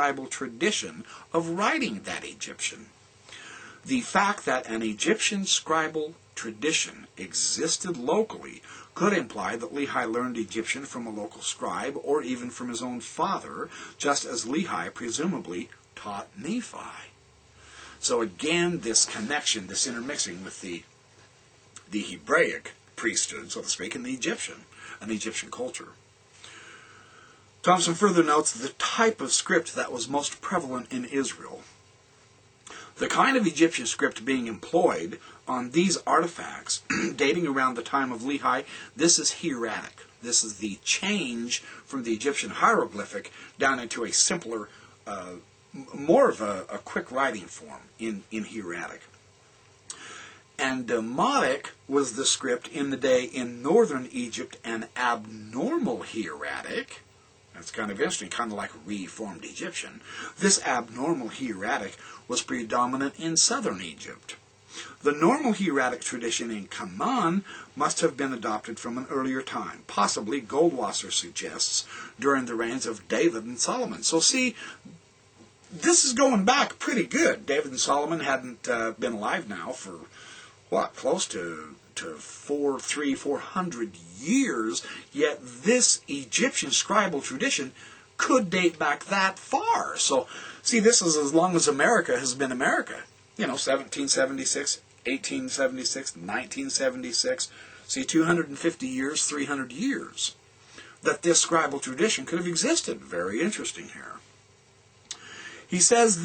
scribal tradition of writing that Egyptian. The fact that an Egyptian scribal tradition existed locally could imply that Lehi learned Egyptian from a local scribe or even from his own father, just as Lehi presumably taught Nephi. So again, this connection, this intermixing with the Hebraic priesthood, so to speak, and the Egyptian culture. Thompson further notes the type of script that was most prevalent in Israel. The kind of Egyptian script being employed on these artifacts, dating around the time of Lehi, this is hieratic. This is the change from the Egyptian hieroglyphic down into a simpler, more of a quick writing form in hieratic. And Demotic was the script in the day in northern Egypt, an abnormal hieratic. That's kind of interesting, kind of like reformed Egyptian. This abnormal hieratic was predominant in southern Egypt. The normal hieratic tradition in Canaan must have been adopted from an earlier time, possibly, Goldwasser suggests, during the reigns of David and Solomon. So see, this is going back pretty good. David and Solomon hadn't been alive now for, close to 400 years, yet this Egyptian scribal tradition could date back that far. So, see, this is as long as America has been America. 1776, 1876, 1976. See, 250 years, 300 years that this scribal tradition could have existed. Very interesting here. He says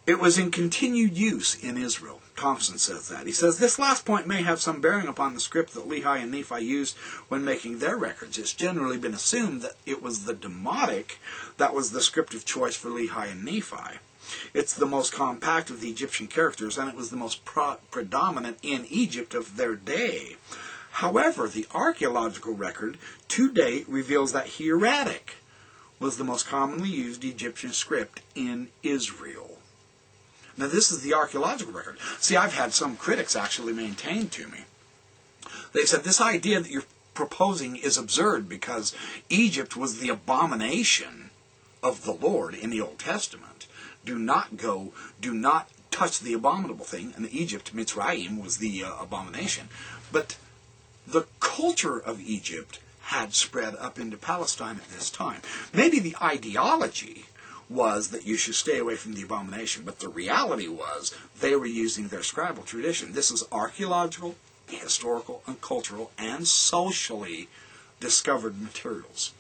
it was in continued use in Israel. Thompson says that. He says, this last point may have some bearing upon the script that Lehi and Nephi used when making their records. It's generally been assumed that it was the Demotic that was the script of choice for Lehi and Nephi. It's the most compact of the Egyptian characters, and it was the most predominant in Egypt of their day. However, the archaeological record to date reveals that hieratic was the most commonly used Egyptian script in Israel. Now, this is the archaeological record. See, I've had some critics actually maintain to me. They said this idea that you're proposing is absurd because Egypt was the abomination of the Lord in the Old Testament. Do not touch the abominable thing. And Egypt, Mitzrayim, was the abomination. But the culture of Egypt had spread up into Palestine at this time. Maybe the ideology was that you should stay away from the abomination, but the reality was they were using their scribal tradition. This is archaeological, historical, and cultural, and socially discovered materials.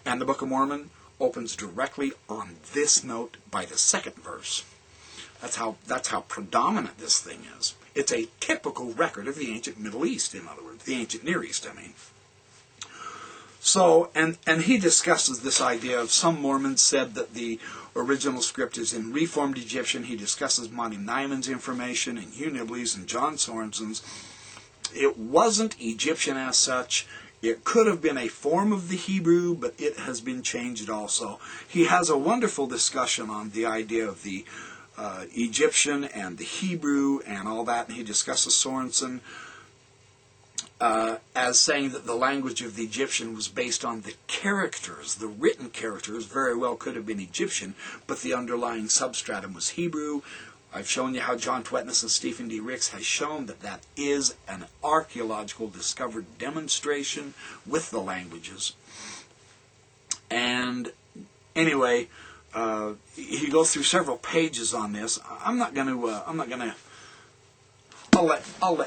And the Book of Mormon opens directly on this note by the second verse. That's how predominant this thing is. It's a typical record of the ancient Middle East, in other words, the ancient Near East, I mean. So, and he discusses this idea of some Mormons said that the original script is in Reformed Egyptian. He discusses Monty Nyman's information and Hugh Nibley's and John Sorensen's. It wasn't Egyptian as such. It could have been a form of the Hebrew, but it has been changed also. He has a wonderful discussion on the idea of the Egyptian and the Hebrew and all that, and he discusses Sorensen as saying that the language of the Egyptian was based on the characters. The written characters very well could have been Egyptian, but the underlying substratum was Hebrew. I've shown you how John Twetness and Stephen D. Ricks has shown that that is an archaeological discovered demonstration with the languages. And anyway, he goes through several pages on this. I'll let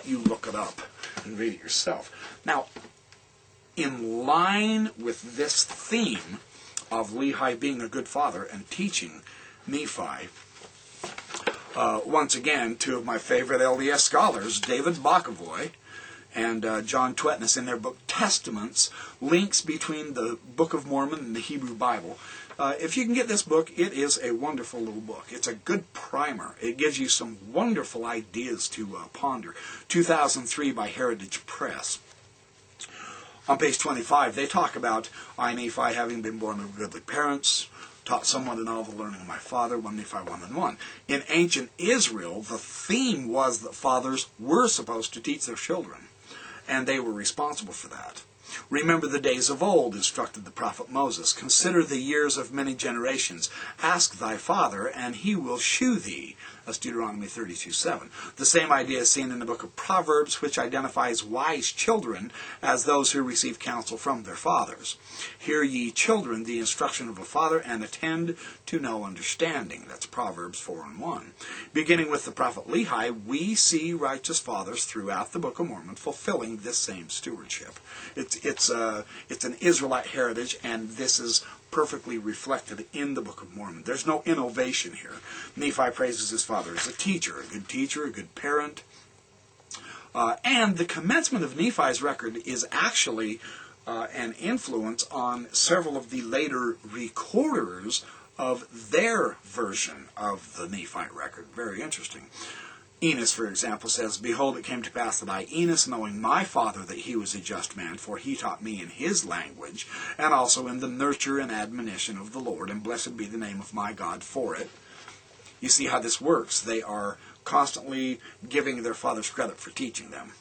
you look it up and read it yourself. Now, in line with this theme of Lehi being a good father and teaching Nephi, once again, two of my favorite LDS scholars, David Bokovoy and John Twetness, in their book Testaments, links between the Book of Mormon and the Hebrew Bible. If you can get this book, it is a wonderful little book. It's a good primer. It gives you some wonderful ideas to ponder. 2003 by Heritage Press. On page 25, they talk about I, Nephi, having been born of goodly parents, taught somewhat in all the learning of my father, 1 Nephi 1:1. In ancient Israel, the theme was that fathers were supposed to teach their children, and they were responsible for that. Remember the days of old, instructed the prophet Moses. Consider the years of many generations. Ask thy father, and he will shew thee. That's Deuteronomy 32:7. The same idea is seen in the book of Proverbs, which identifies wise children as those who receive counsel from their fathers. Hear ye, children, the instruction of a father, and attend to know understanding. That's Proverbs 4:1. Beginning with the prophet Lehi, we see righteous fathers throughout the Book of Mormon fulfilling this same stewardship. It's an Israelite heritage, and this is perfectly reflected in the Book of Mormon. There's no innovation here. Nephi praises his father as a teacher, a good parent. And the commencement of Nephi's record is actually an influence on several of the later recorders of their version of the Nephite record. Very interesting. Enos, for example, says, Behold, it came to pass that I, Enos, knowing my father that he was a just man, for he taught me in his language, and also in the nurture and admonition of the Lord, and blessed be the name of my God for it. You see how this works. They are constantly giving their fathers credit for teaching them.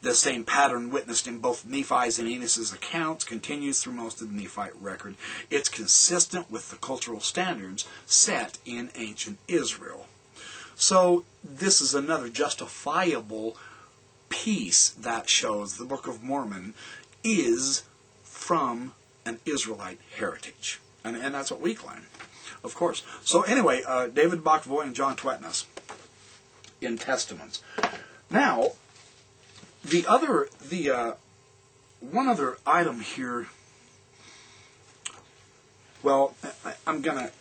The same pattern witnessed in both Nephi's and Enos's accounts continues through most of the Nephite record. It's consistent with the cultural standards set in ancient Israel. So this is another justifiable piece that shows the Book of Mormon is from an Israelite heritage. And that's what we claim, of course. So anyway, David Bachvoy and John Twetness in Testaments. Now, one other item here. Well, I'm gonna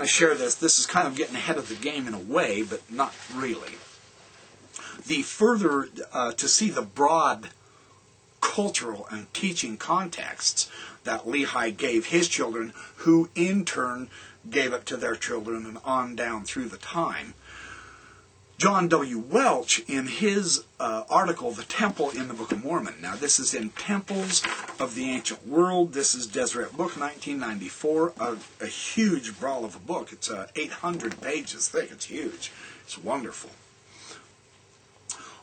share this. This is kind of getting ahead of the game in a way, but not really. The further to see the broad cultural and teaching contexts that Lehi gave his children, who in turn gave it to their children, and on down through the time. John W. Welch, in his article, The Temple in the Book of Mormon. Now, this is in Temples of the Ancient World. This is Deseret Book, 1994. A huge brawl of a book. It's 800 pages thick. It's huge. It's wonderful.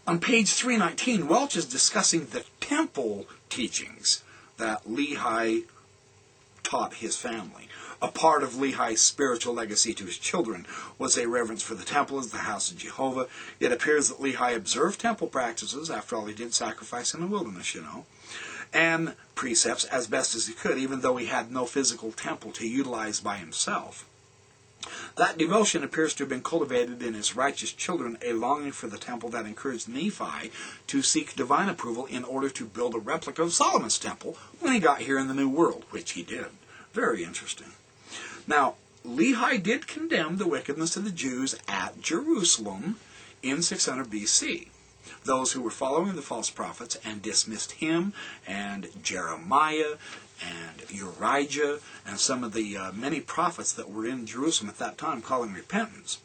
On page 319, Welch is discussing the temple teachings that Lehi taught his family. A part of Lehi's spiritual legacy to his children was a reverence for the temple as the house of Jehovah. It appears that Lehi observed temple practices. After all, he did sacrifice in the wilderness, and precepts as best as he could, even though he had no physical temple to utilize by himself. That devotion appears to have been cultivated in his righteous children, a longing for the temple that encouraged Nephi to seek divine approval in order to build a replica of Solomon's temple when he got here in the New World, which he did. Very interesting. Now, Lehi did condemn the wickedness of the Jews at Jerusalem in 600 BC. Those who were following the false prophets, and dismissed him and Jeremiah and Urijah and some of the many prophets that were in Jerusalem at that time calling repentance.